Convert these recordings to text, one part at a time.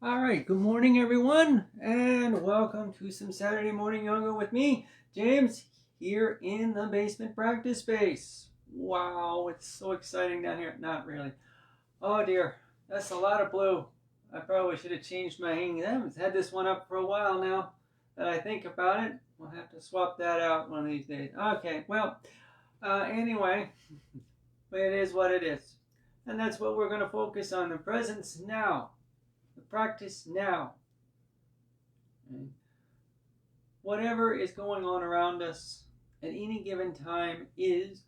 All right, good morning, everyone, and welcome to some Saturday morning yoga with me, James, here in the basement practice space. Wow, it's so exciting down here. Not really. Oh dear, that's a lot of blue. I probably should have changed my hanging. I haven't had this one up for a while now that I think about it. We'll have to swap that out one of these days. Okay, well, anyway, it is what it is. And that's what we're going to focus on, the presence now. The practice now. Okay? Whatever is going on around us at any given time is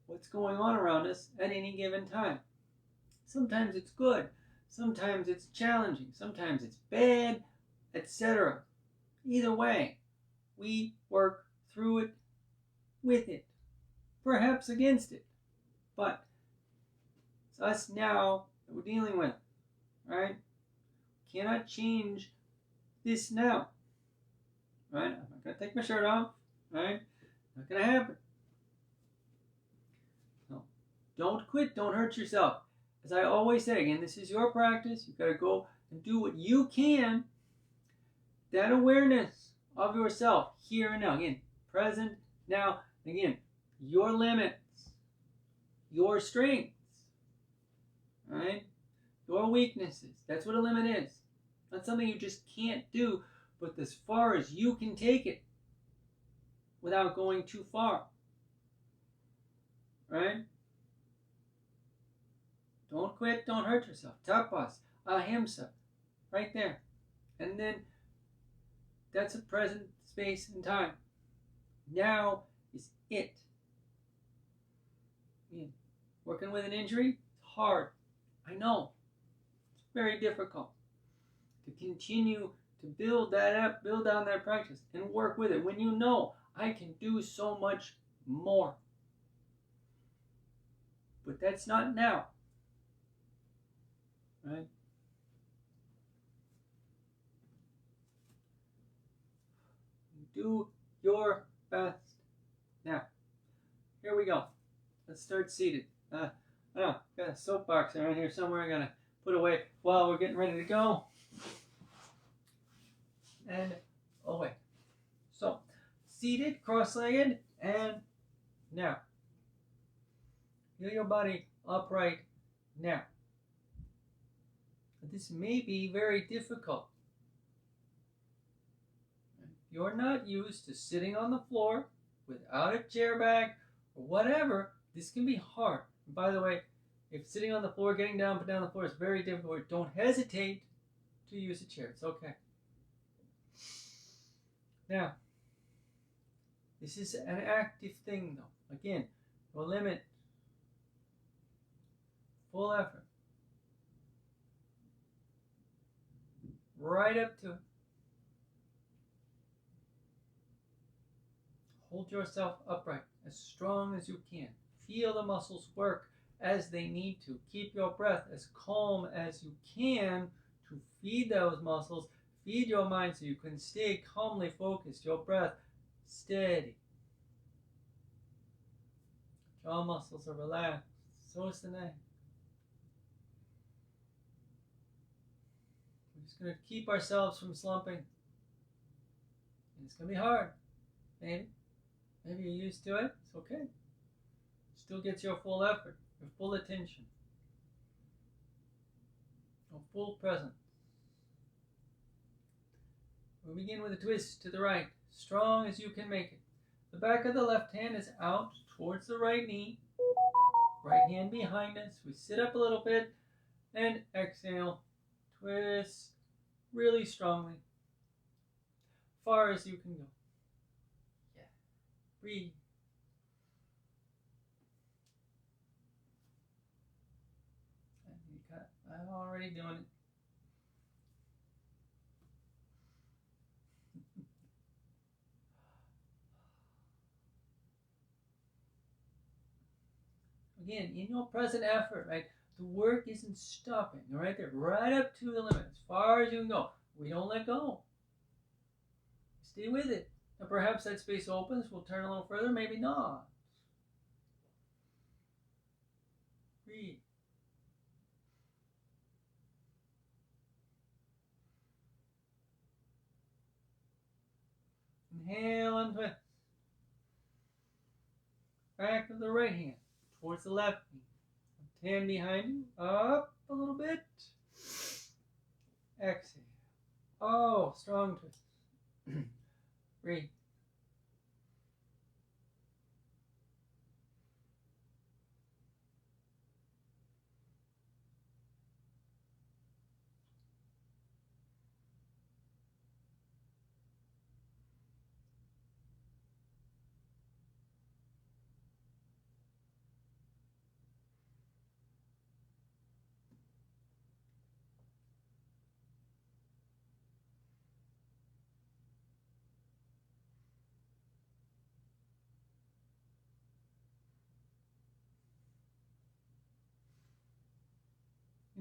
what's going on around us at any given time. Sometimes it's good, sometimes it's challenging, sometimes it's bad, etc. Either way, we work through it, with it, perhaps against it, but it's us now that we're dealing with, right? Cannot change this now, right? I'm not going to take my shirt off, right? Not going to happen. So don't quit, don't hurt yourself. As I always say, again, this is your practice. You've got to go and do what you can. That awareness of yourself here and now. Again, present, now. Again, your limits, your strengths, right? Your weaknesses. That's what a limit is. Not something you just can't do, but as far as you can take it without going too far. Right? Don't quit, don't hurt yourself. Tapas, ahimsa, right there. And then that's a present space and time. Now is it. Working with an injury, it's hard. I know. It's very difficult to continue to build that up, build on that practice, and work with it when you know I can do so much more. But that's not now, right? Do your best now. Here we go. Let's start seated. I don't know, got a soapbox around here somewhere I'm gonna put away while we're getting ready to go. And away. So, seated, cross-legged, and now. Feel your body upright now. This may be very difficult. You're not used to sitting on the floor without a chair back or whatever. This can be hard. And by the way, if sitting on the floor, getting down, put down the floor is very difficult, don't hesitate to use a chair. It's okay. Now, this is an active thing though. Again, no limit. Full effort. Right up to it. Hold yourself upright as strong as you can. Feel the muscles work as they need to. Keep your breath as calm as you can to feed those muscles. Feed your mind so you can stay calmly focused. Your breath steady. Jaw muscles are relaxed. So is the neck. We're just going to keep ourselves from slumping. And it's going to be hard. Maybe you're used to it. It's okay. Still gets your full effort, your full attention, your full presence. We'll begin with a twist to the right, strong as you can make it. The back of the left hand is out towards the right knee. Right hand behind us. We sit up a little bit and exhale. Twist really strongly. Far as you can go. Yeah. Breathe. I'm already doing it. Again, in your present effort, right? The work isn't stopping, all right? They're right up to the limit, as far as you can go. We don't let go. Stay with it. Now perhaps that space opens, we'll turn a little further, maybe not. Breathe. Inhale, untwist. Back to the right hand, towards the left knee. Left hand behind you, up a little bit. Exhale. Oh, strong twist. Breathe.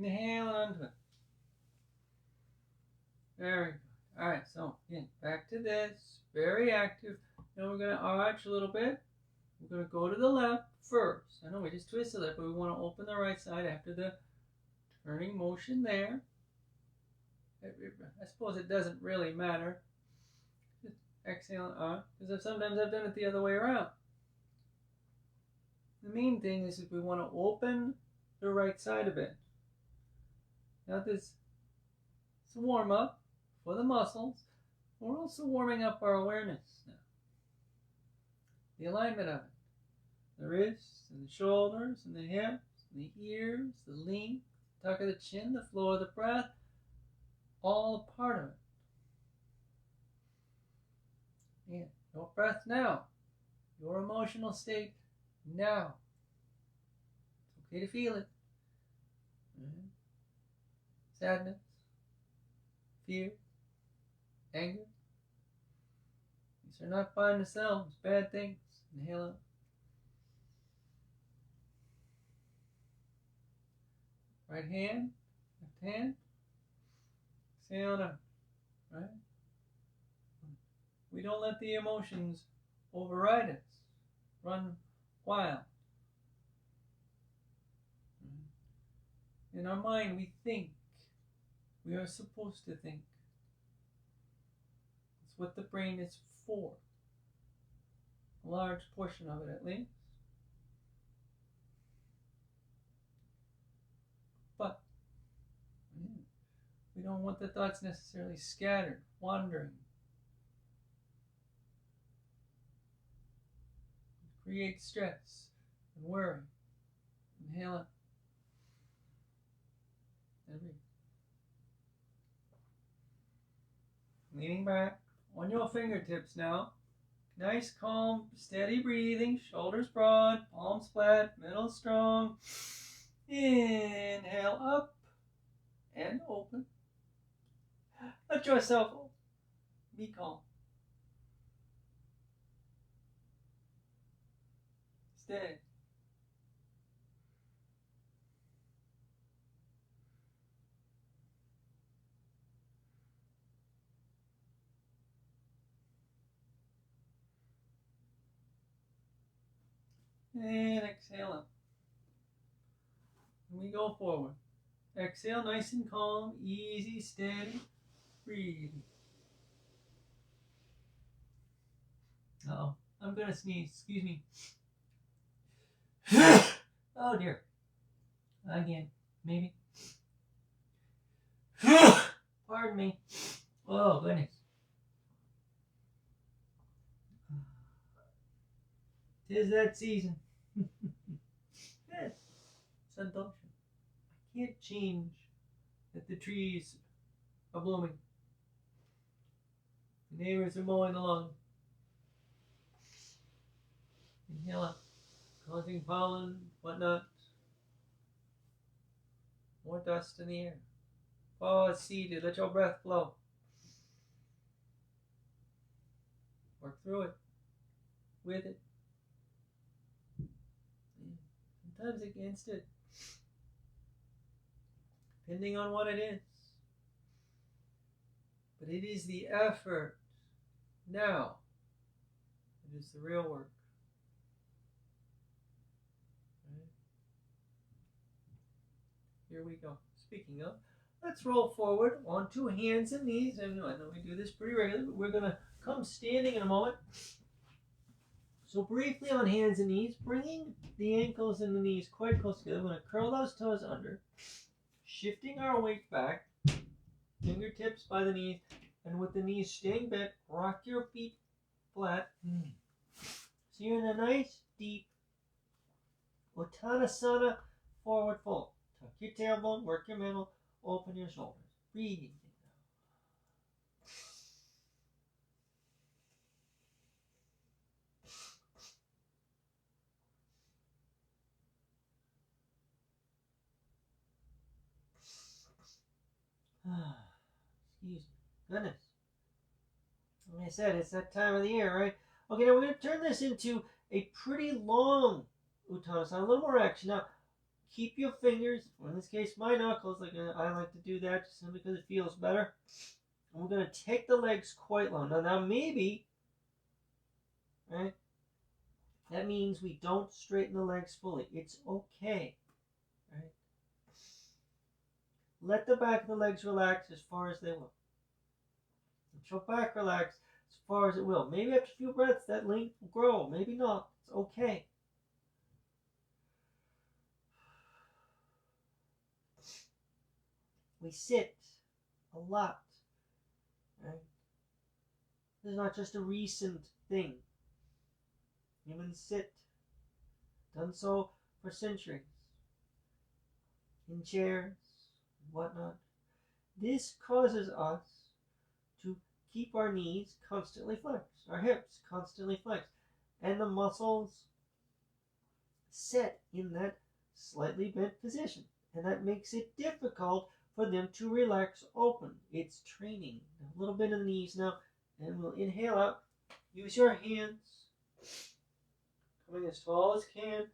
Inhale and untwist. Very good. All right, so again, back to this. Very active. Now we're going to arch a little bit. We're going to go to the left first. I know we just twisted it, but we want to open the right side after the turning motion there. I suppose it doesn't really matter. Just exhale and arch, because sometimes I've done it the other way around. The main thing is we want to open the right side a bit. Now this is a warm up for the muscles. We're also warming up our awareness now. The alignment of it. The wrists and the shoulders and the hips and the ears, the length, the tuck of the chin, the flow of the breath, all a part of it. Yeah, your breath now. Your emotional state now. It's okay to feel it. Sadness, fear, anger. These are not by themselves bad things. Inhale out. Right hand, left hand. Exhale out. Right? We don't let the emotions override us. Run wild. In our mind, we think. We are supposed to think. It's what the brain is for. A large portion of it, at least. But we don't want the thoughts necessarily scattered, wandering. Create stress and worry. Inhale up. And breathe. Leaning back on your fingertips now. Nice, calm, steady breathing. Shoulders broad, palms flat, middle strong. Inhale up and open. Let yourself be calm. Steady. And exhale up. And we go forward. Exhale, nice and calm, easy, steady, breathing. Uh-oh, I'm gonna sneeze, excuse me. Oh dear. Again, maybe. Pardon me. Oh goodness. Tis that season. Yes, Santosha. I can't change that the trees are blooming. The neighbors are mowing the lawn. Inhale up, causing pollen, whatnot. More dust in the air. Pause, seated, let your breath flow. Work through it, with it. Sometimes against it, depending on what it is. But it is the effort now. It is the real work. Right? Here we go. Speaking of, let's roll forward on 2 hands and knees. And I know we do this pretty regularly, but we're going to come standing in a moment. So briefly on hands and knees, bringing the ankles and the knees quite close together. We're going to curl those toes under, shifting our weight back, fingertips by the knees, and with the knees staying bent, rock your feet flat. So you're in a nice, deep Uttanasana forward fold. Tuck your tailbone, work your middle, open your shoulders. Breathe. Excuse me. Goodness. Like I said, it's that time of the year, right? Okay, now we're going to turn this into a pretty long Uttanasana, a little more action. Now, keep your fingers, or in this case, my knuckles, like I like to do that just simply because it feels better. And we're going to take the legs quite long. Now maybe, right, that means we don't straighten the legs fully. It's okay, right? Let the back of the legs relax as far as they will. Let your back relax as far as it will. Maybe after a few breaths, that length will grow. Maybe not. It's okay. We sit a lot, right? This is not just a recent thing. Humans sit, done so for centuries, in chairs and whatnot. This causes us to keep our knees constantly flexed, our hips constantly flexed, and the muscles set in that slightly bent position. And that makes it difficult for them to relax open. It's training. A little bit of the knees now, and we'll inhale up. Use your hands, coming as tall as can.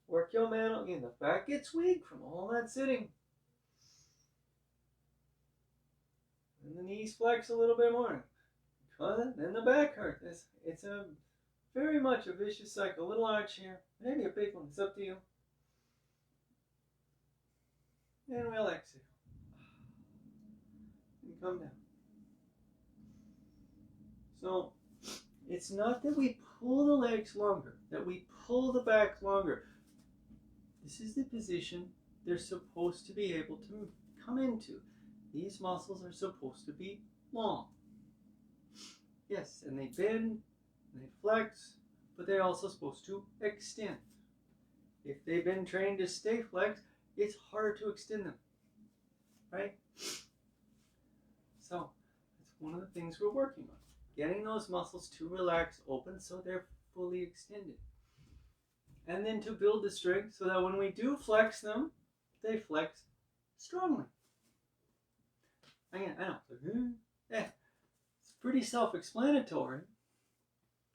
Work your middle. Again, the back gets weak from all that sitting. And the knees flex a little bit more. Then the back hurts. It's a very much a vicious cycle. A little arch here, maybe a big one. It's up to you. And we'll exhale. And come down. So it's not that we pull the legs longer, that we pull the back longer. This is the position they're supposed to be able to come into. These muscles are supposed to be long. Yes, and they bend, and they flex, but they're also supposed to extend. If they've been trained to stay flexed, it's harder to extend them, right? So that's one of the things we're working on. Getting those muscles to relax open so they're fully extended. And then to build the strength so that when we do flex them, they flex strongly. Again, I know. It's pretty self-explanatory.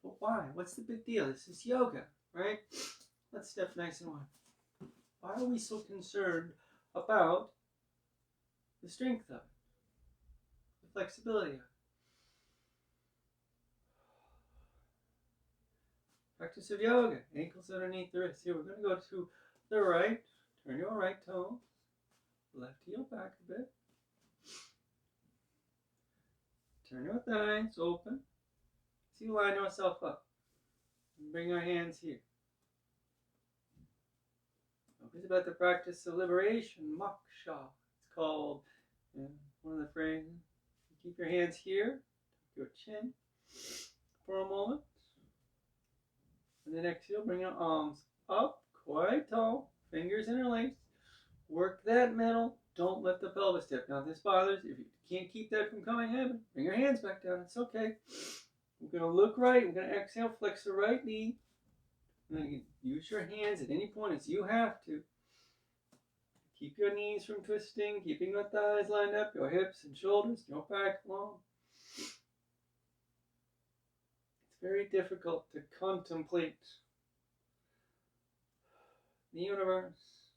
But why? What's the big deal? This is yoga, right? Let's step nice and wide. Why are we so concerned about the strength of it? The flexibility of it? Practice of yoga. Ankles underneath the wrists. Here, we're going to go to the right. Turn your right toe. Left heel back a bit. Turn your thighs open. See, line yourself up. And bring our hands here. It's about the practice of liberation, moksha, it's called. And one of the phrases. Keep your hands here, your chin for a moment. And then exhale, bring your arms up, quite tall, fingers interlaced. Work that middle. Don't let the pelvis tip. Now, if this bothers, if you can't keep that from coming, happen, bring your hands back down. It's okay. We're going to look right. We're going to exhale, flex the right knee. And then you can use your hands at any point as you have to. Keep your knees from twisting, keeping your thighs lined up, your hips and shoulders, your back long. It's very difficult to contemplate the universe.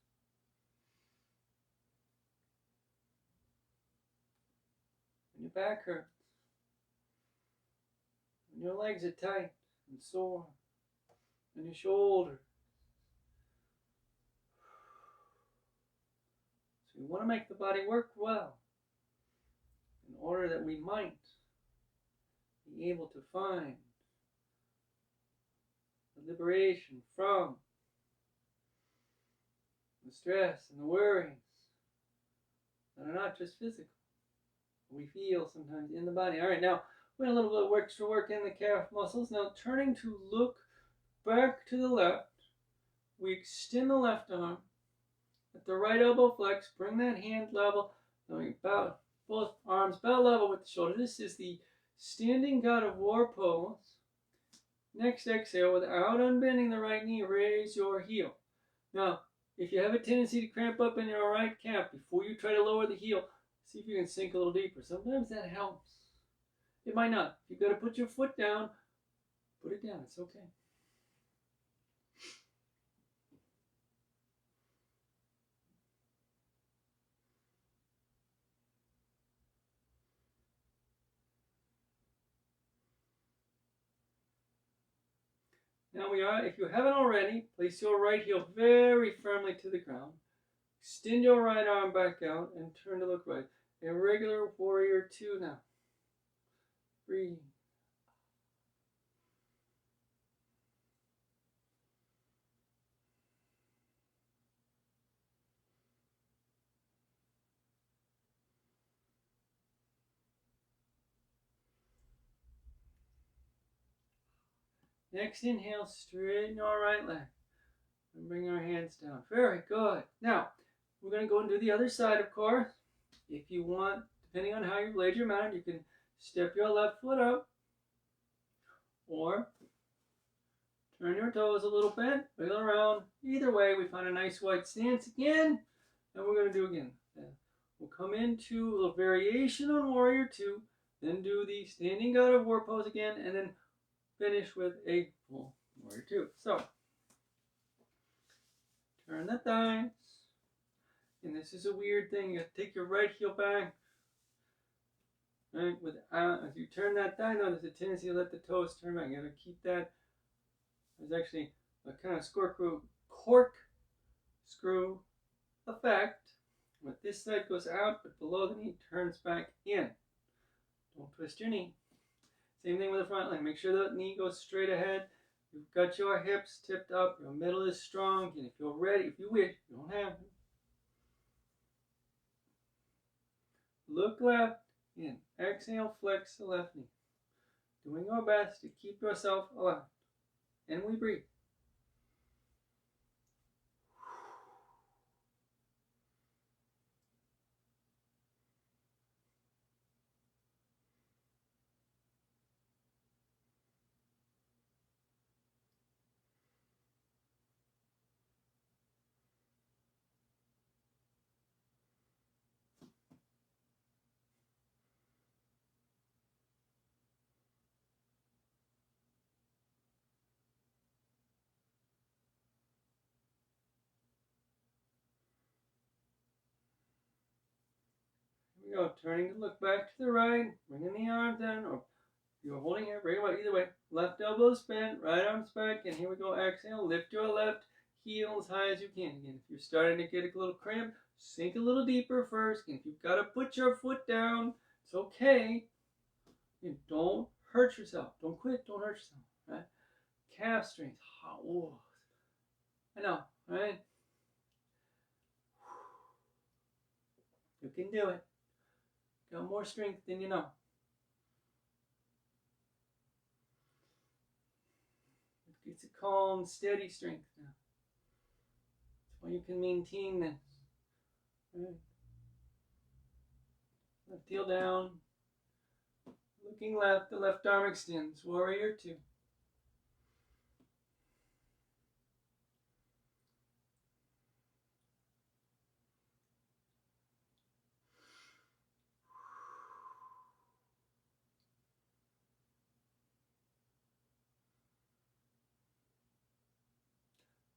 When your back hurts, when your legs are tight and sore, and your shoulders. So we want to make the body work well in order that we might be able to find the liberation from the stress and the worries that are not just physical. We feel sometimes in the body. All right, now we have a little bit of extra work in the calf muscles. Now turning to look back to the left, we extend the left arm. At the right elbow flex, bring that hand level. Now we bow both arms bow level with the shoulder. This is the standing God of War pose. Next exhale, without unbending the right knee, raise your heel. Now, if you have a tendency to cramp up in your right calf, before you try to lower the heel, see if you can sink a little deeper. Sometimes that helps. It might not. If you've got to put your foot down, put it down. It's okay. Now we are, if you haven't already, place your right heel very firmly to the ground. Extend your right arm back out and turn to look right. A regular warrior 2 now. Breathe. Next inhale, straighten your right leg. And bring our hands down. Very good. Now, we're going to go and do the other side, of course. If you want, depending on how you've laid your mat, you can step your left foot up. Or turn your toes a little bit, wiggle around. Either way, we find a nice wide stance again. And we're going to do again. We'll come into a little variation on Warrior 2. Then do the Standing God of War pose again. And then finish with a full Warrior 2. So, turn the thighs. And this is a weird thing. You have to take your right heel back. Right? As you turn that thigh, now there's a tendency to let the toes turn back. You have to keep that. There's actually a kind of corkscrew effect. But this side goes out, but below the knee turns back in. Don't twist your knee. Same thing with the front leg. Make sure that knee goes straight ahead. You've got your hips tipped up. Your middle is strong. And if you're ready, if you wish, you don't have to. Look left in. Exhale, flex the left knee. Doing our best to keep yourself alive. And we breathe. Here we go. Turning to look back to the right. Bringing the arms down. Or if you're holding here, bring it out either way. Left elbow bent. Right arm's back. And here we go. Exhale. Lift your left heel as high as you can. Again, if you're starting to get a little cramp, sink a little deeper first. And if you've got to put your foot down, it's okay. And don't hurt yourself. Don't quit. Don't hurt yourself. Right? Calf strength. Oh, I know, right? You can do it. Got more strength than you know. It's a calm, steady strength now. That's why you can maintain this. Right. Left heel down. Looking left, the left arm extends. Warrior 2.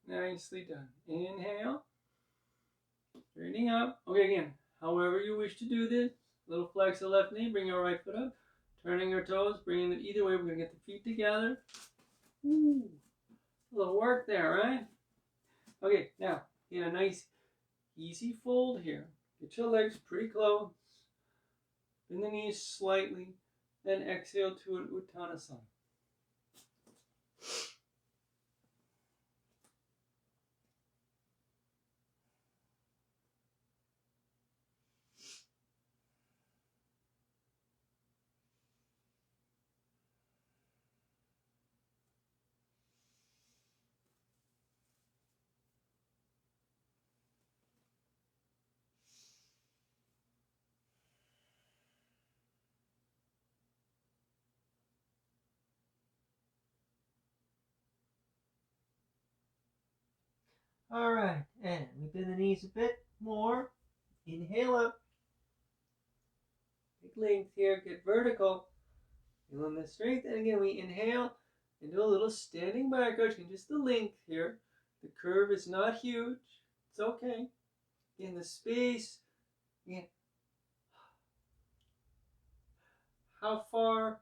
Nicely done. Inhale. Straightening up. Okay, again, however you wish to do this. Little flex the left knee. Bring your right foot up. Turning your toes. Bringing it either way. We're going to get the feet together. Ooh. A little work there, right? Okay, now, get a nice, easy fold here. Get your legs pretty close. Bend the knees slightly. and exhale to an Uttanasana. All right, and we bend the knees a bit more. Inhale up. Big length here, get vertical. Feeling the strength. And again, we inhale and do a little standing back arch. And just the length here. The curve is not huge. It's okay. In the space. Again, how far,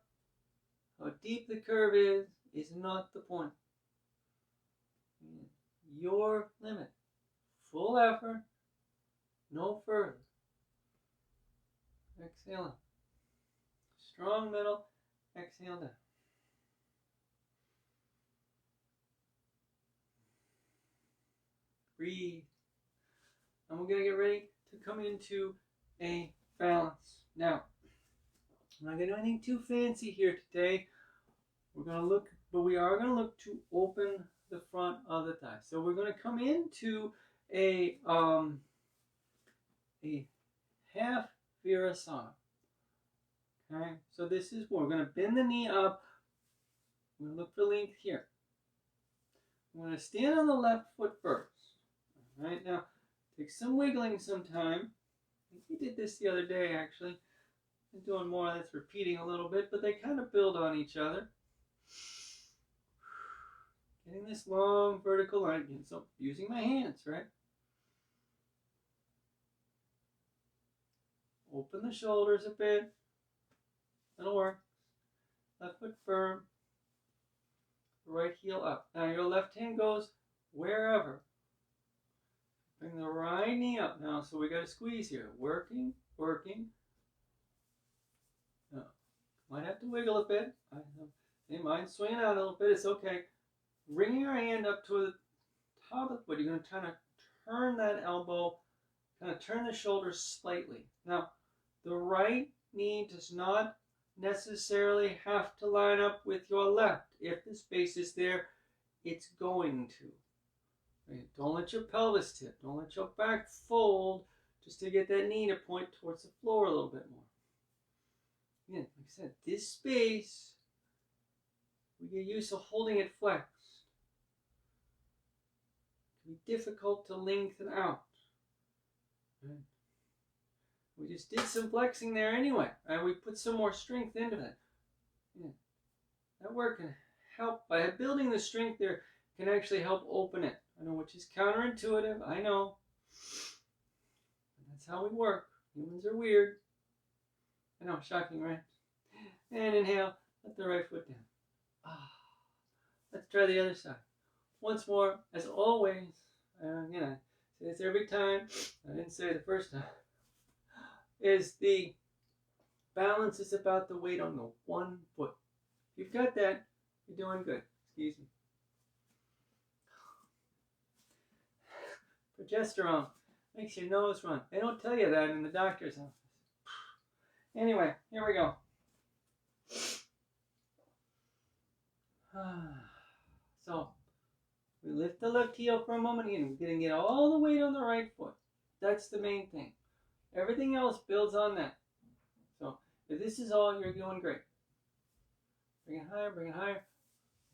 how deep the curve is not the point. Your limit. Full effort, no further. Exhale. Strong middle, exhale down. Breathe. And we're going to get ready to come into a balance. Now, I'm not going to do anything too fancy here today. We're going to look, but we are going to look to open the front of the thigh. So we're going to come into a half Virasana. Okay, so this is what we're going to bend the knee up. We're going to look for length here. I'm going to stand on the left foot first. All right, now take some wiggling sometime. I think we did this the other day actually. I'm doing more, that's repeating a little bit, but they kind of build on each other. Getting this long vertical line, so using my hands, right? Open the shoulders a bit. That'll work. Left foot firm. Right heel up. Now your left hand goes wherever. Bring the right knee up now. So we got to squeeze here. Working, working. Now, might have to wiggle a bit. Hey, mind swinging out a little bit. It's okay. Bringing your hand up to the top of the foot. You're going to kind of turn that elbow, kind of turn the shoulders slightly. Now, the right knee does not necessarily have to line up with your left. If the space is there, it's going to. Right? Don't let your pelvis tip. Don't let your back fold just to get that knee to point towards the floor a little bit more. Again, like I said, this space, we get used to holding it flexed. It can be difficult to lengthen out. Right? We just did some flexing there anyway. Right? We put some more strength into that. Yeah. That work can help. By building the strength there, can actually help open it. I know, which is counterintuitive. I know. But that's how we work. Humans are weird. I know, shocking, right? And inhale. Let the right foot down. Let's try the other side. Once more, as always, you know, I say this every time. I didn't say it the first time. Is the balance is about the weight on the one foot. If you've got that, you're doing good. Excuse me. Progesterone makes your nose run. They don't tell you that in the doctor's office. Anyway, here we go. So, we lift the left heel for a moment again. We're going to get all the weight on the right foot. That's the main thing. Everything else builds on that. So, if this is all, you're doing great. Bring it higher, bring it higher.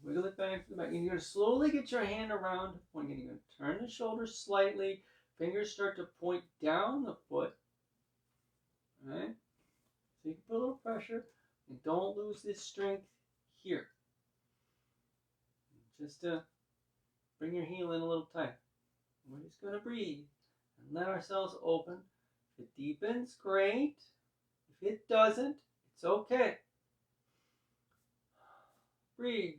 Wiggle it back to the back. And you're going to slowly get your hand around the point. You're going to turn the shoulders slightly. Fingers start to point down the foot. All right? So you can put a little pressure. And don't lose this strength here. Just to bring your heel in a little tight. We're just going to breathe and let ourselves open. If it deepens, great. If it doesn't, it's okay. Breathe.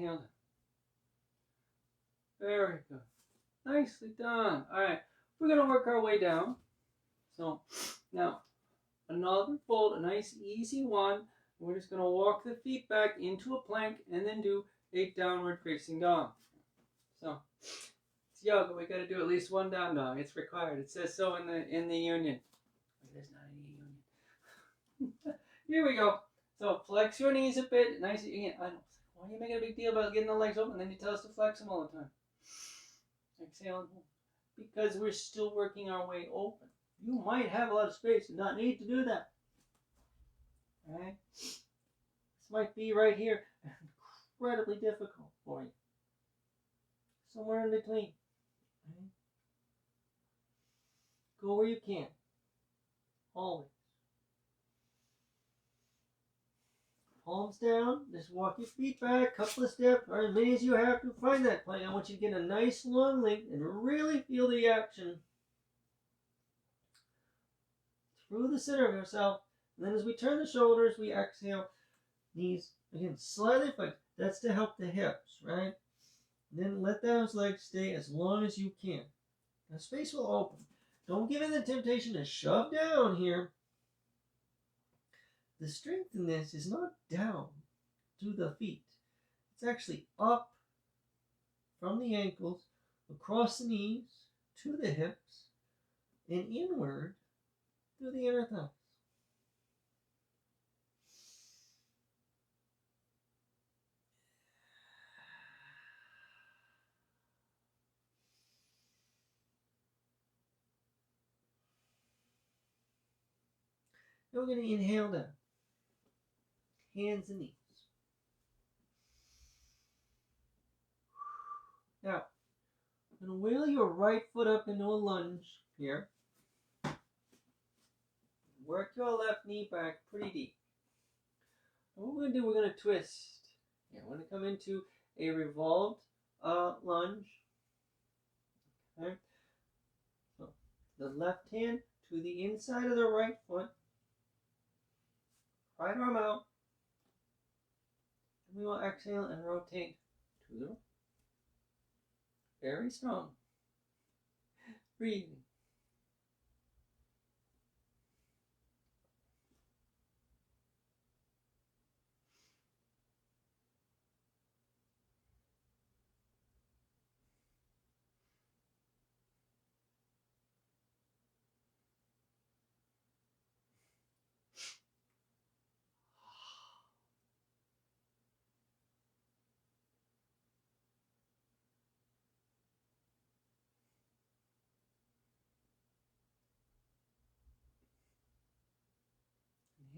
inhale down. Very good. Nicely done. All right, we're going to work our way down. So now another fold, a nice easy one. We're just going to walk the feet back into a plank and then do a downward facing dog. So it's yoga. We got to do at least one down dog. It's required. It says so in the union. There's not any union. Here we go. So flex your knees a bit. Nice. Again, I know. Why are you making a big deal about getting the legs open? And then you tell us to flex them all the time. Exhale and hold. Because we're still working our way open. You might have a lot of space and not need to do that. All right? This might be right here incredibly difficult for you. Somewhere in between. Right? Go where you can. Always. Palms down. Just walk your feet back. Couple of steps, or as many as you have to find that plank. I want you to get a nice long length and really feel the action through the center of yourself. And then as we turn the shoulders, we exhale. Knees, again, slightly flexed. That's to help the hips, right? And then let those legs stay as long as you can. Now space will open. Don't give in the temptation to shove down here. The strength in this is not down to the feet. It's actually up from the ankles, across the knees, to the hips, and inward through the inner thighs. Now we're going to inhale down. Hands and knees. Now, I'm going to wheel your right foot up into a lunge here. Work your left knee back pretty deep. And what we're going to do, we're going to twist. Yeah, we're going to come into a revolved lunge. Okay. So, the left hand to the inside of the right foot. Right arm out. And we will exhale and rotate to the right. Very strong. Breathing.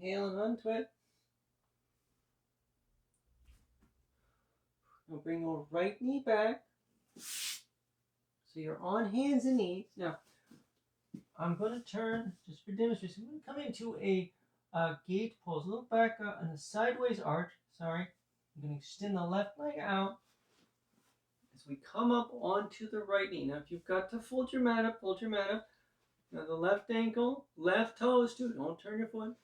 Inhale and untwist. Now bring your right knee back. So you're on hands and knees. Now, I'm going to turn, just for demonstration, I'm going to come into a gate pose. Look back on a sideways arch. Sorry. I'm going to extend the left leg out as we come up onto the right knee. Now, if you've got to fold your mat up, fold your mat up. Now, the left ankle, left toes too. Don't turn your foot.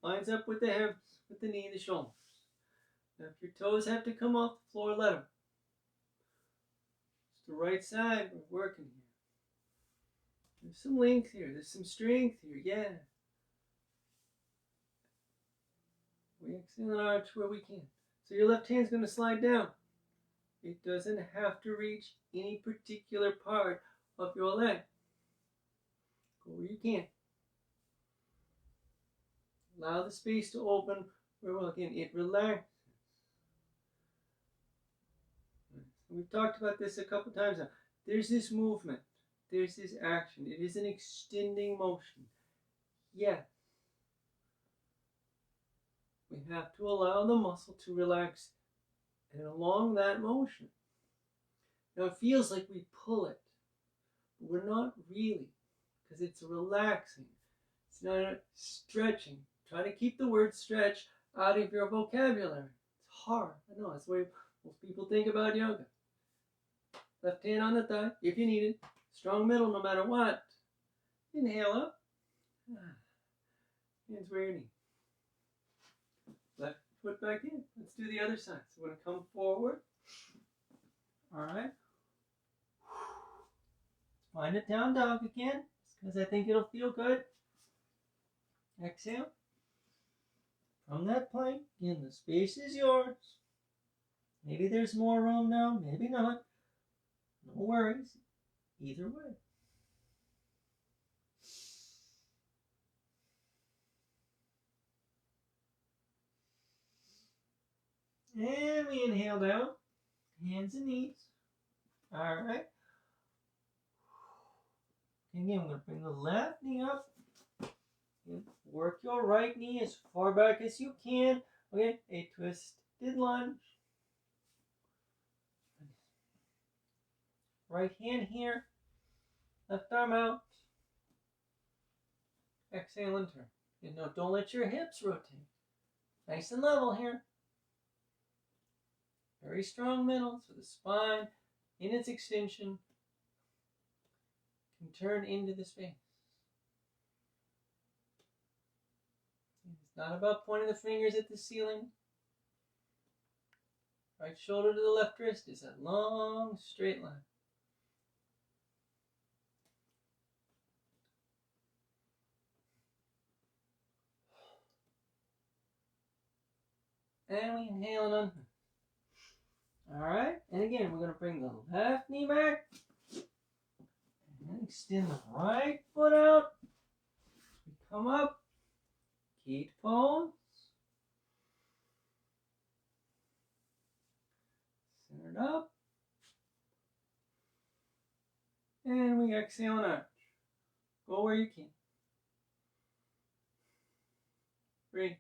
Lines up with the hips, with the knee, the shoulders. Now, if your toes have to come off the floor, let them. It's the right side. We're working here. There's some length here. There's some strength here. Yeah. We exhale and arch where we can. So your left hand's going to slide down. It doesn't have to reach any particular part of your leg. Go where you can. Allow the space to open where, well, again, it relaxes. We've talked about this a couple times now. There's this movement. There's this action. It is an extending motion. Yet, we have to allow the muscle to relax and along that motion. Now, it feels like we pull it, but we're not really, because it's relaxing. It's not stretching. Try to keep the word stretch out of your vocabulary. It's hard. I know, that's the way most people think about yoga. Left hand on the thigh, if you need it. Strong middle no matter what. Inhale up. Hands where your knee. Left foot back in. Let's do the other side. So we're going to come forward. All right. Find it down dog again, because I think it'll feel good. Exhale. From that plank, again, the space is yours. Maybe there's more room now, maybe not. No worries. Either way. And we inhale down, hands and knees. All right. Again, we're going to bring the left knee up. And work your right knee as far back as you can. Okay, a twisted lunge. Right hand here. Left arm out. Exhale and turn. And no, don't let your hips rotate. Nice and level here. Very strong middle, so the spine in its extension can turn into the space. It's not about pointing the fingers at the ceiling. Right shoulder to the left wrist is a long straight line. And we inhale and unhook. Alright, and again, we're going to bring the left knee back. And extend the right foot out. We come up. Keep pose. Centered up. And we exhale and arch. Go where you can. Breathe.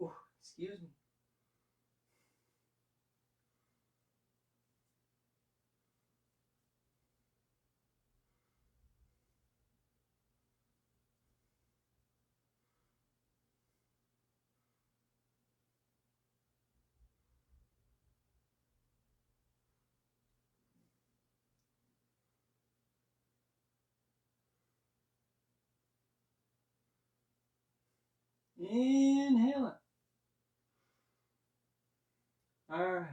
Oh, excuse me. Inhale it. Alright.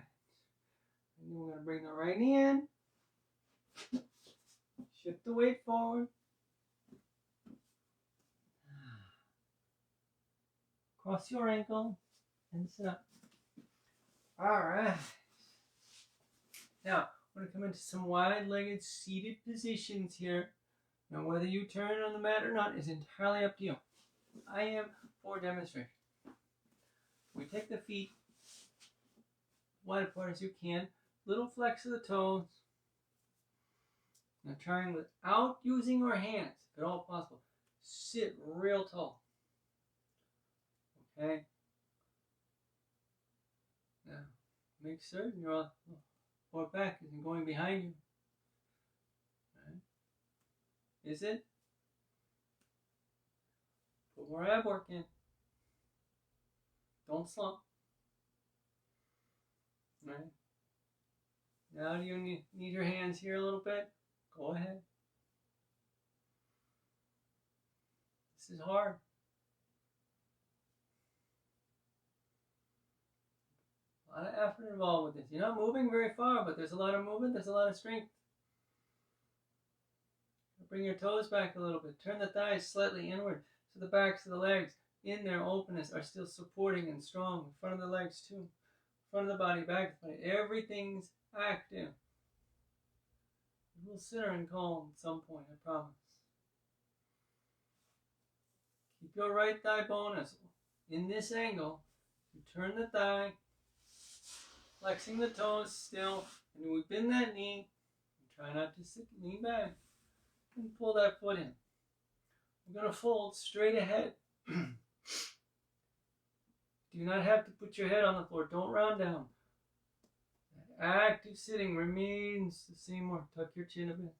And then we're going to bring the right knee in. Shift the weight forward. Cross your ankle and sit up. Alright. Now, we're going to come into some wide-legged seated positions here. Now, whether you turn on the mat or not is entirely up to you. I am for demonstration. We take the feet wide apart as you can. Little flex of the toes. Now trying without using your hands, if at all possible. Sit real tall. Okay? Now, make certain your lower back isn't going behind you. Right? Is it? Put more ab work in. Don't slump. Right? Now do you need your hands here a little bit? Go ahead. This is hard. A lot of effort involved with this. You're not moving very far, but there's a lot of movement, there's a lot of strength. Bring your toes back a little bit. Turn the thighs slightly inward so the backs of the legs in their openness are still supporting and strong. In front of the legs too. Front of the body, back of the body. Everything's active. It will center and calm at some point, I promise. Keep your right thigh bone as in this angle. You turn the thigh, flexing the toes still, and we bend that knee. Try not to lean back. And pull that foot in. We're going to fold straight ahead. Do not have to put your head on the floor. Don't round down. That active sitting remains the same way. Tuck your chin a bit.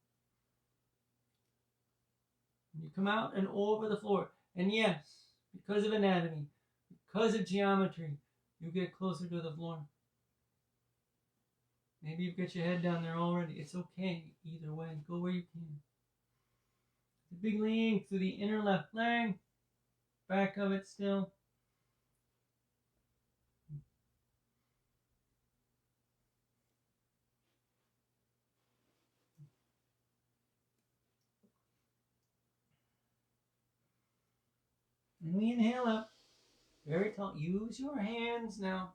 And you come out and over the floor. And yes, because of anatomy, because of geometry, you get closer to the floor. Maybe you've got your head down there already. It's okay either way. Go where you can. The big length through the inner left leg. Back of it still. And we inhale up. Very tall. Use your hands now.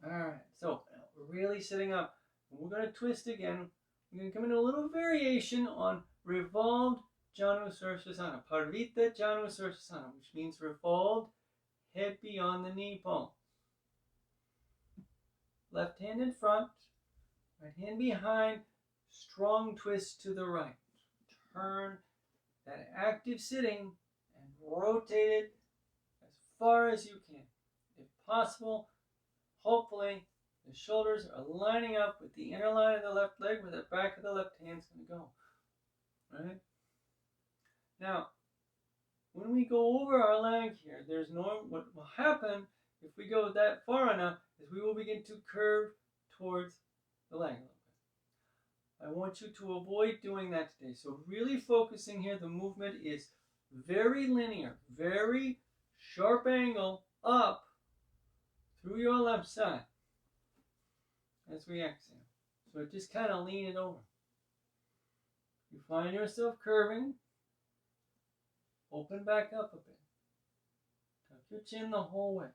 Alright, so we're really sitting up. We're going to twist again. We're going to come into a little variation on revolved Janusarsasana. Parvita Janusarsasana, which means revolved head beyond the knee bone. Left hand in front, right hand behind, strong twist to the right. Turn that active sitting and rotate it as far as you can. If possible, hopefully the shoulders are lining up with the inner line of the left leg where the back of the left hand's going to go. Right? Now, when we go over our leg here, what will happen if we go that far enough is we will begin to curve towards the leg a little bit. I want you to avoid doing that today. So really focusing here, the movement is very linear, very sharp angle up through your left side as we exhale. So just kind of lean it over. You find yourself curving, open back up a bit. Tuck your chin the whole way.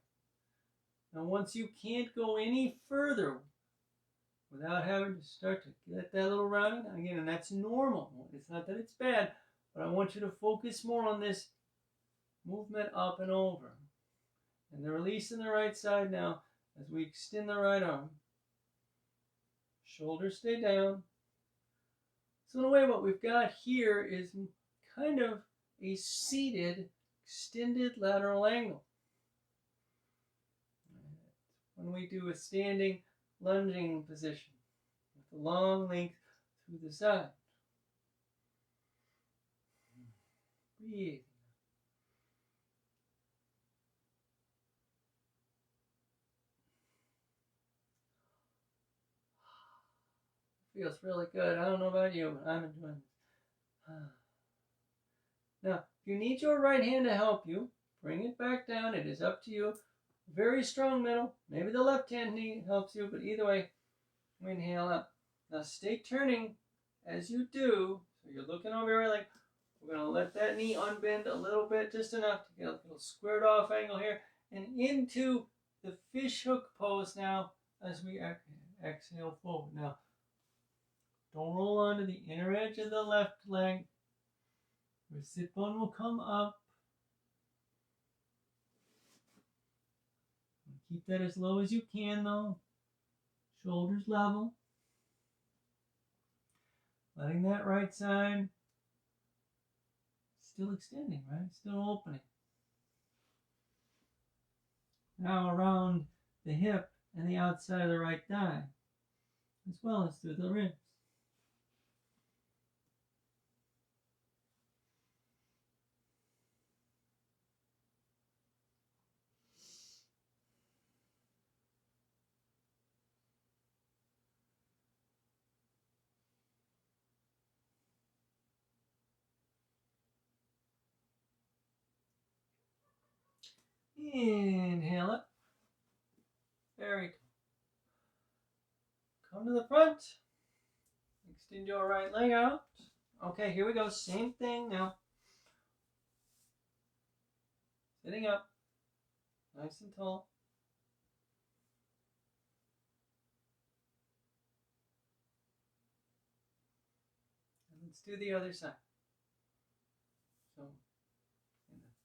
Now once you can't go any further without having to start to get that little rounding, again, and that's normal. It's not that it's bad, but I want you to focus more on this movement up and over. And the release in the right side now as we extend the right arm. Shoulders stay down. So in a way what we've got here is kind of a seated, extended lateral angle. When we do a standing lunging position with a long length through the side. Breathe. Feels really good. I don't know about you, but I'm enjoying it. Now, if you need your right hand to help you, bring it back down. It is up to you. Very strong middle. Maybe the left hand knee helps you, but either way, we inhale up. Now stay turning as you do. So you're looking over your right leg. We're going to let that knee unbend a little bit, just enough to get a little squared off angle here. And into the fish hook pose now as we exhale forward. Now, don't roll onto the inner edge of the left leg. Your sit bone will come up. Keep that as low as you can though. Shoulders level. Letting that right side still extending, right? Still opening. Now around the hip and the outside of the right thigh, as well as through the ribs. Inhale up. Very good. Come to the front. Extend your right leg out. Okay, here we go. Same thing now. Sitting up. Nice and tall. And let's do the other side. So,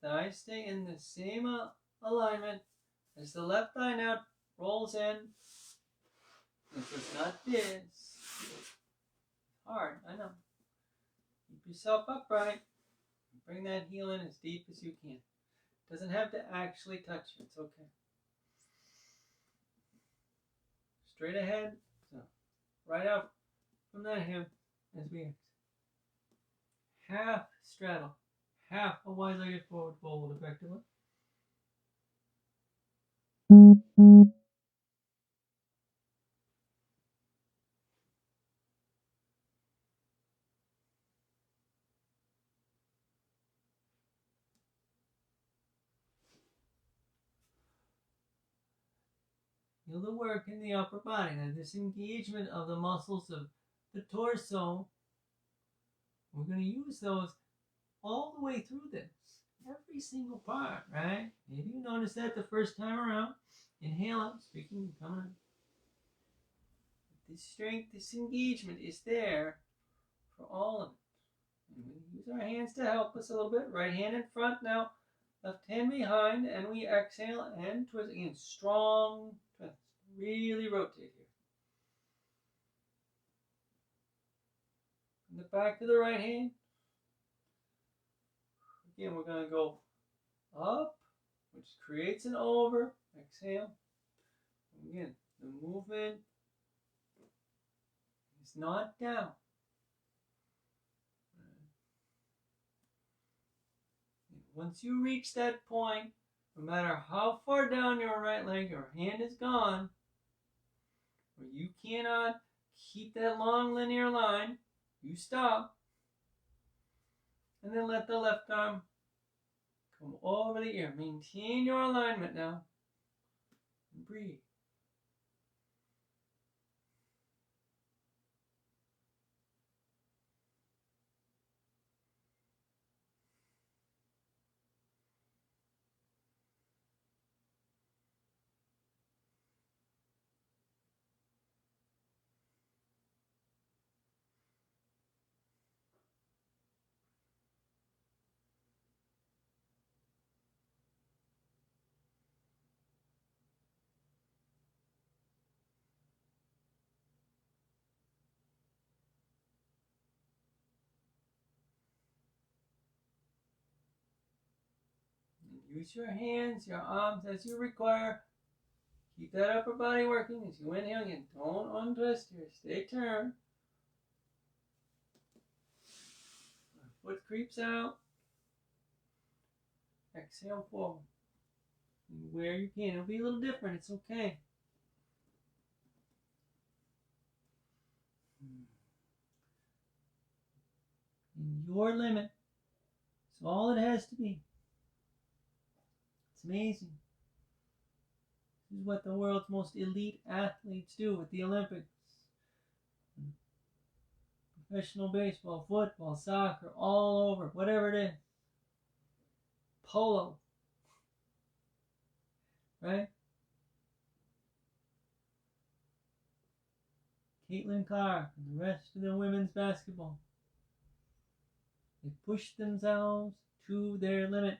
the thighs stay in the same alignment as the left thigh now rolls in. If it's not this, it's hard, I know. Keep yourself upright. Bring that heel in as deep as you can. Doesn't have to actually touch you, it's okay. Straight ahead, so right out from that hip as we exit. Half straddle, half a wide-legged forward fold effectively. Feel the work in the upper body. Now this engagement of the muscles of the torso, we're going to use those all the way through this. Every single part, right? Maybe you notice that the first time around. Inhale up, speaking, come on. This strength, this engagement is there for all of it. And we use our hands to help us a little bit. Right hand in front now, left hand behind, and we exhale and twist again. Strong twist. Really rotate here. From the back of the right hand. Again, we're going to go up, which creates an over. Exhale. Again, the movement is not down. Once you reach that point, no matter how far down your right leg, your hand is gone, where you cannot keep that long linear line, you stop. And then let the left arm come over the ear. Maintain your alignment now. And breathe. Use your hands, your arms as you require. Keep that upper body working as you inhale again. Don't untwist here. Stay turned. Foot creeps out. Exhale forward. And where you can. It'll be a little different. It's okay. In your limit. It's all it has to be. It's amazing. This is what the world's most elite athletes do at the Olympics. Professional baseball, football, soccer, all over, whatever it is. Polo. Right? Caitlin Clark and the rest of the women's basketball. They push themselves to their limit.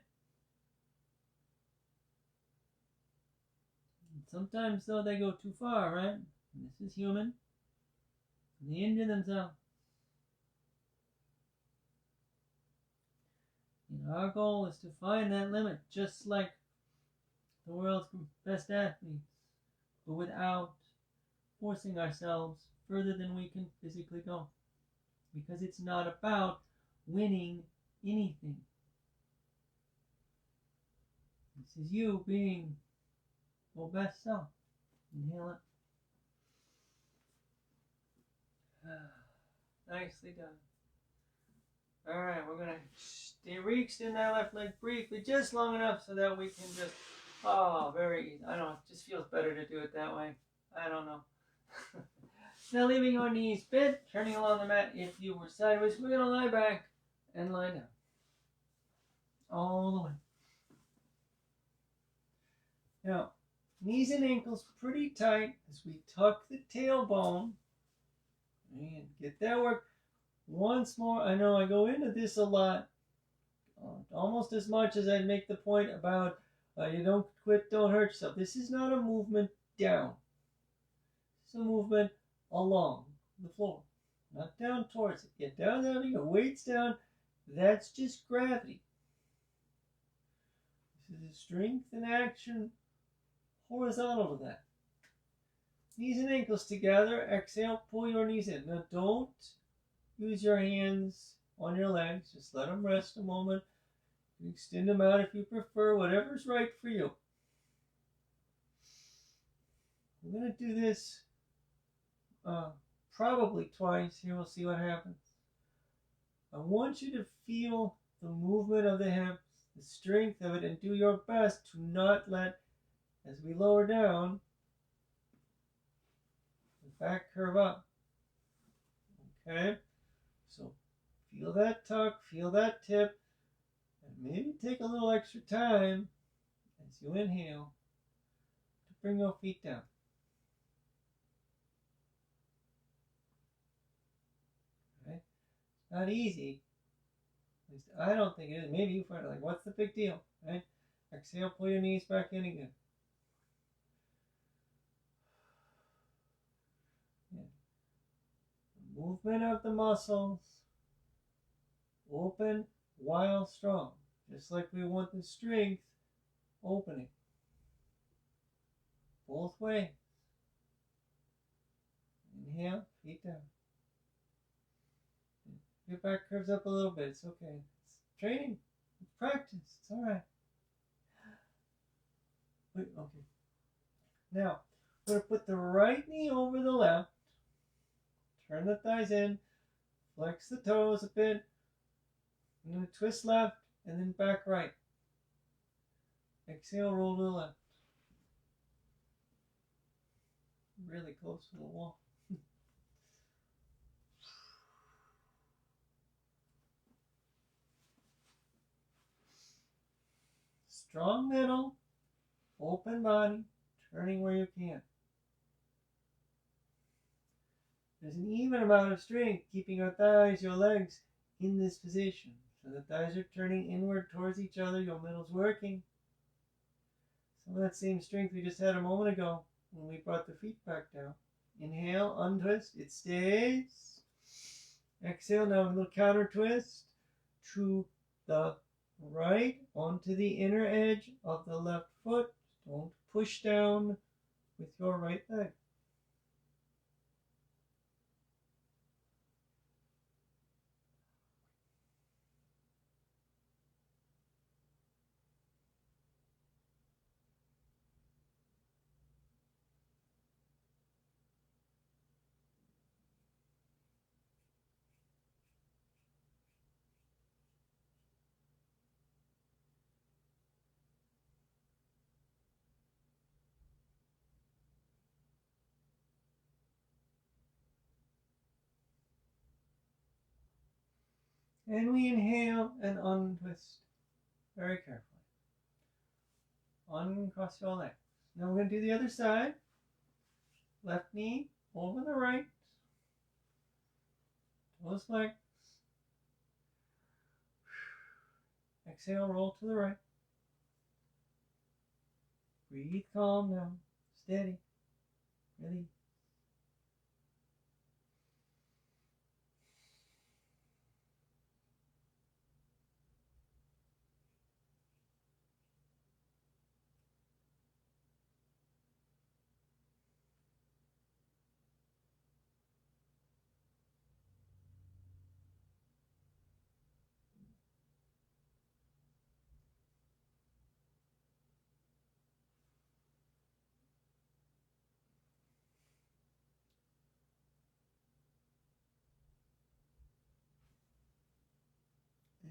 And sometimes, though, they go too far, right? And this is human. And they injure themselves. And our goal is to find that limit, just like the world's best athletes, but without forcing ourselves further than we can physically go. Because it's not about winning anything. This is you being your best self. Inhale it. Nicely done. Alright, we're going to re-extend that left leg briefly, just long enough so that we can just, very easy. I don't know, it just feels better to do it that way. I don't know. Now leaving your knees bent, turning along the mat. If you were sideways, we're going to lie back and lie down. All the way. Now, knees and ankles pretty tight as we tuck the tailbone. And get that work. Once more, I know I go into this a lot. Almost as much as I make the point about you don't quit, don't hurt yourself. This is not a movement down. It's a movement along the floor. Not down towards it. Get down there, your weight's down. That's just gravity. This is a strength and action horizontal to that. Knees and ankles together. Exhale, pull your knees in. Now don't use your hands on your legs. Just let them rest a moment. You can extend them out if you prefer, whatever's right for you. We're going to do this probably twice. Here we'll see what happens. I want you to feel the movement of the hips, the strength of it, and do your best to not let, as we lower down, back curve up. Okay? So feel that tuck, feel that tip, and maybe take a little extra time as you inhale to bring your feet down. Okay? It's not easy. At least I don't think it is. Maybe you find it like, what's the big deal? Right? Exhale, pull your knees back in again. Yeah. The movement of the muscles, open while strong. Just like we want the strength opening. Both ways. Inhale, feet down. Your back curves up a little bit. It's okay. It's training. It's practice. It's all right. Wait, okay. Now, we're going to put the right knee over the left. Turn the thighs in. Flex the toes a bit. I'm going to twist left and then back right. Exhale, roll to the left. Really close to the wall. Strong middle, open body, turning where you can. There's an even amount of strength keeping your thighs, your legs in this position. So the thighs are turning inward towards each other, your middle's working. Some of that same strength we just had a moment ago when we brought the feet back down. Inhale, untwist, it stays. Exhale, now a little counter twist to the right onto the inner edge of the left foot. Don't push down with your right leg. And we inhale and untwist very carefully. Uncross your legs. Now we're going to do the other side. Left knee over the right. Toes flex. Exhale, roll to the right. Breathe calm now. Steady. Release.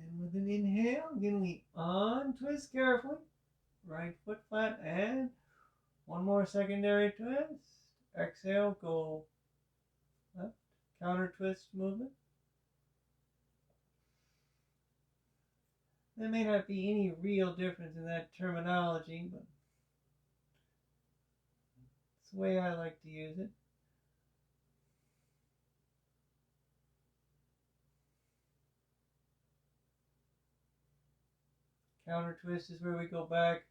And with an inhale, again we untwist carefully. Right foot flat and one more secondary twist. Exhale, go left. Counter twist movement. There may not be any real difference in that terminology, but it's the way I like to use it. Counter twist is where we go back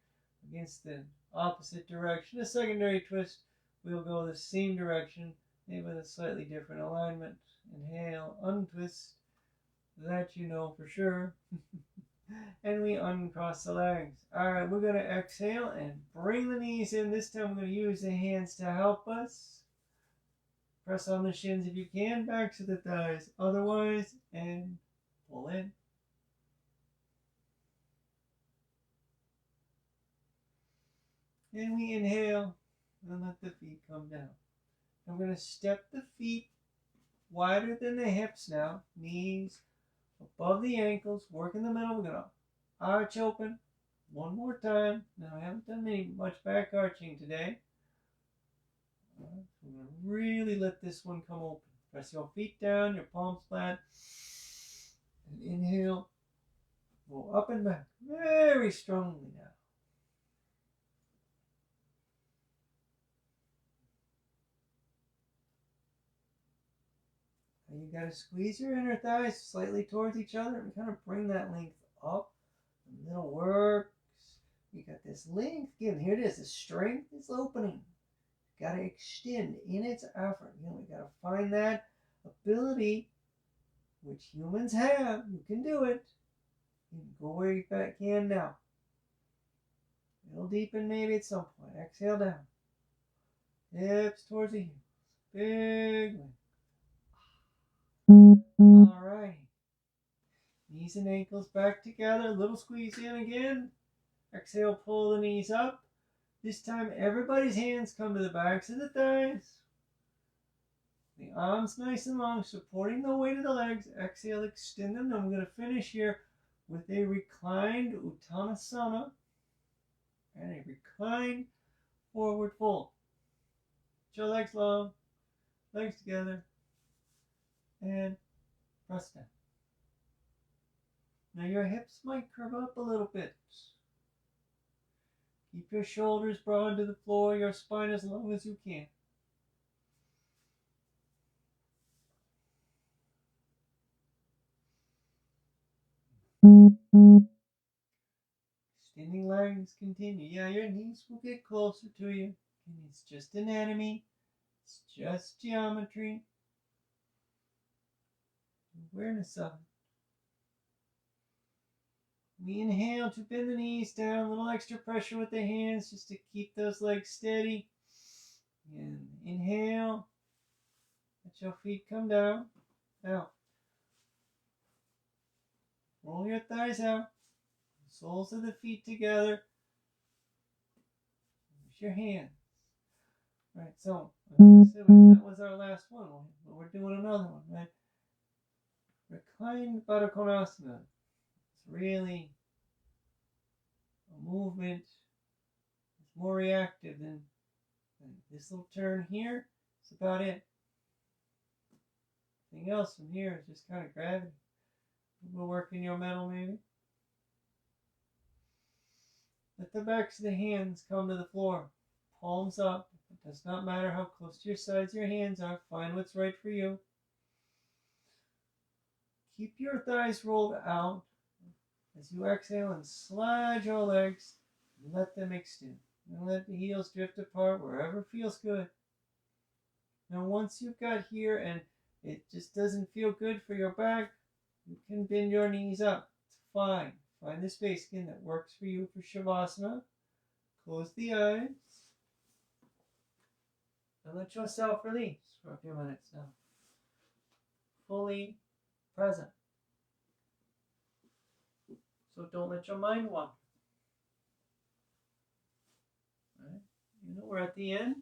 against the opposite direction. A secondary twist, we'll go the same direction, maybe with a slightly different alignment. Inhale, untwist, that you know for sure. And we uncross the legs. Alright, we're going to exhale and bring the knees in. This time we're going to use the hands to help us. Press on the shins if you can, back to the thighs. Otherwise, and pull in. And we inhale and let the feet come down. I'm going to step the feet wider than the hips now. Knees above the ankles. Work in the middle. We're going to arch open. One more time. Now I haven't done much back arching today. Right, so we're going to really let this one come open. Press your feet down, your palms flat. And inhale. Go up and back very strongly now. And you got to squeeze your inner thighs slightly towards each other and kind of bring that length up. A little works. You got this length. Again, here it is. The strength is opening. Got to extend in its effort. You know, we got to find that ability, which humans have. You can do it. You can go where you can now. It'll deepen maybe at some point. Exhale down. Hips towards the heels. Big length. All right. Knees and ankles back together. A little squeeze in again. Exhale, pull the knees up. This time, everybody's hands come to the backs of the thighs. The arms nice and long, supporting the weight of the legs. Exhale, extend them. And we're going to finish here with a reclined Uttanasana and a reclined forward fold. Put your legs long, legs together, and press down. Now your hips might curve up a little bit. Keep your shoulders broad to the floor, your spine as long as you can. Extending legs, continue. Yeah, your knees will get closer to you. And it's just anatomy. It's just geometry. Awareness of it. We inhale to bend the knees down, a little extra pressure with the hands just to keep those legs steady. And inhale, let your feet come down. Now, roll your thighs out, soles of the feet together. Use your hands. Right, so that was our last one. We're doing another one, right? Reclined Baddha Konasana. It's really a movement. It's more reactive than this little turn here. It's about it. Anything else from here is just kind of gravity. We'll work in your metal maybe. Let the backs of the hands come to the floor. Palms up. It does not matter how close to your sides your hands are. Find what's right for you. Keep your thighs rolled out as you exhale and slide your legs and let them extend. And let the heels drift apart wherever feels good. Now once you've got here and it just doesn't feel good for your back, you can bend your knees up. It's fine. Find the space again that works for you for Shavasana. Close the eyes. And let yourself release for a few minutes now. Fully present. So don't let your mind wander. Right? You know, we're at the end.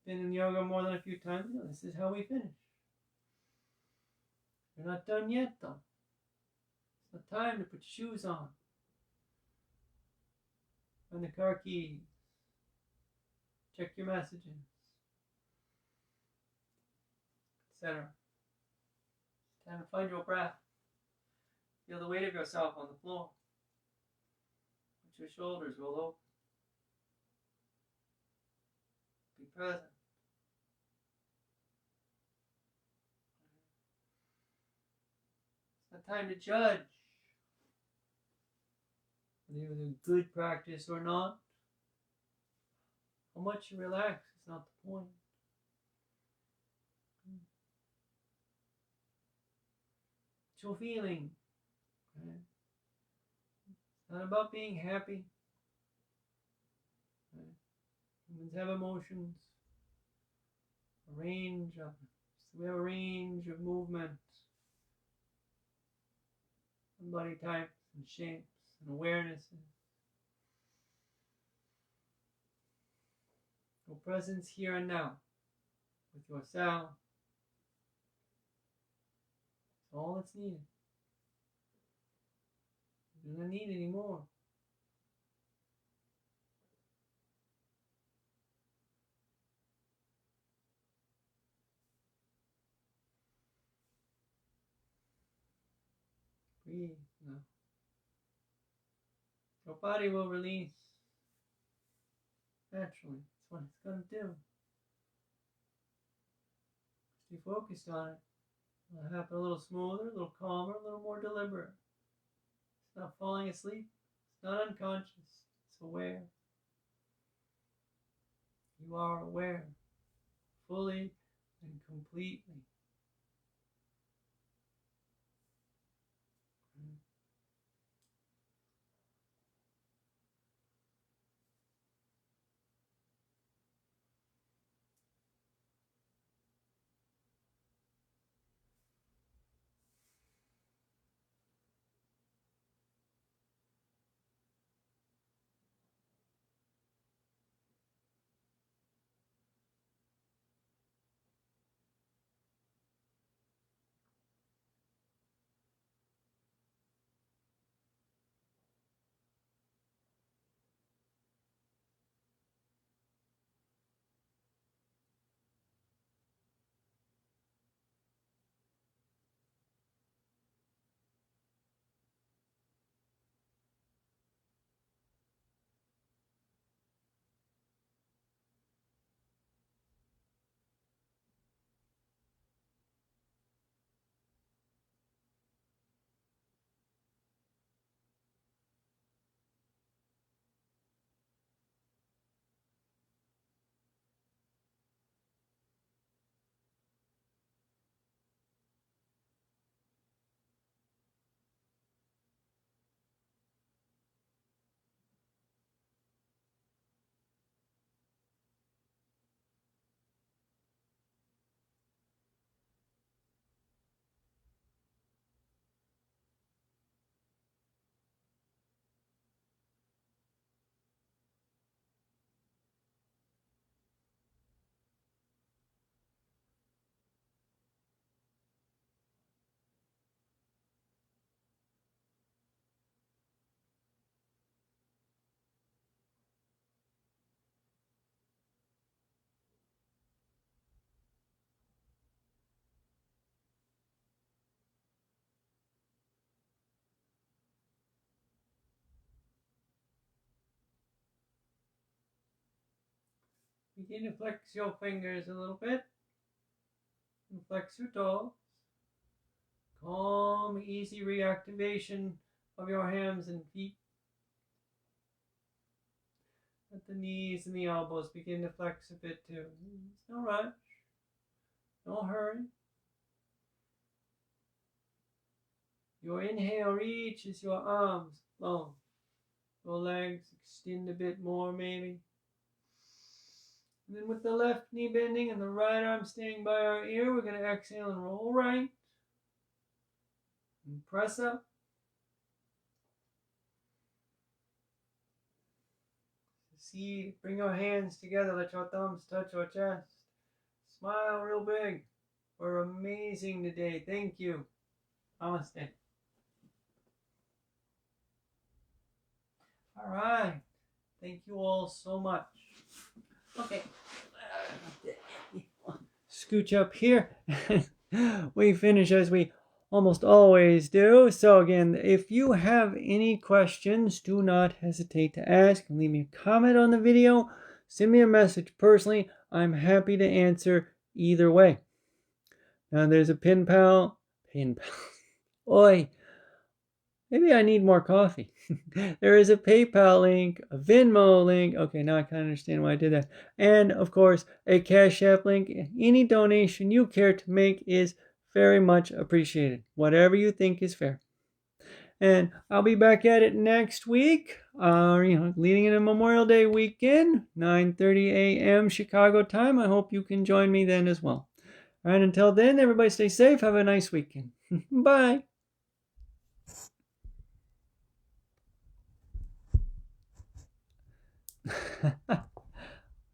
Been in yoga more than a few times. You know, this is how we finish. You're not done yet, though. It's not time to put your shoes on. Find the car keys. Check your messages. Etc. Time to find your breath. Feel the weight of yourself on the floor. Let your shoulders roll open. Be present. It's not time to judge whether it was a good practice or not. How much you relax is not the point. It's your feeling. Right? It's not about being happy. Right? Humans have emotions. A range of them. So we have a range of movements. And body types and shapes and awarenesses. Your presence here and now with yourself. It's all that's needed. You do not need any more. Breathe now. Your body will release naturally. That's what it's going to do. Stay focused on it. It'll happen a little smoother, a little calmer, a little more deliberate. It's not falling asleep. It's not unconscious. It's aware. You are aware, fully and completely. Begin to flex your fingers a little bit. And flex your toes. Calm, easy reactivation of your hands and feet. Let the knees and the elbows begin to flex a bit too. There's no rush. No hurry. Your inhale reaches your arms long. Your legs extend a bit more maybe. And then with the left knee bending and the right arm staying by our ear, we're going to exhale and roll right. And press up. See, bring your hands together, let your thumbs touch your chest. Smile real big. We're amazing today. Thank you. Namaste. All right. Thank you all so much. Okay. Scooch up here. We finish as we almost always do. So again, if you have any questions, do not hesitate to ask. Leave me a comment on the video. Send me a message personally. I'm happy to answer either way. Now there's a pen pal. Oi. Maybe I need more coffee. There is a PayPal link, a Venmo link. Okay, now I kind of understand why I did that. And, of course, a CashApp link. Any donation you care to make is very much appreciated. Whatever you think is fair. And I'll be back at it next week, leading into Memorial Day weekend, 9:30 a.m. Chicago time. I hope you can join me then as well. All right, until then, everybody stay safe. Have a nice weekend. Bye.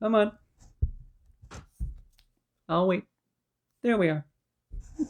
Come on. I'll wait. There we are.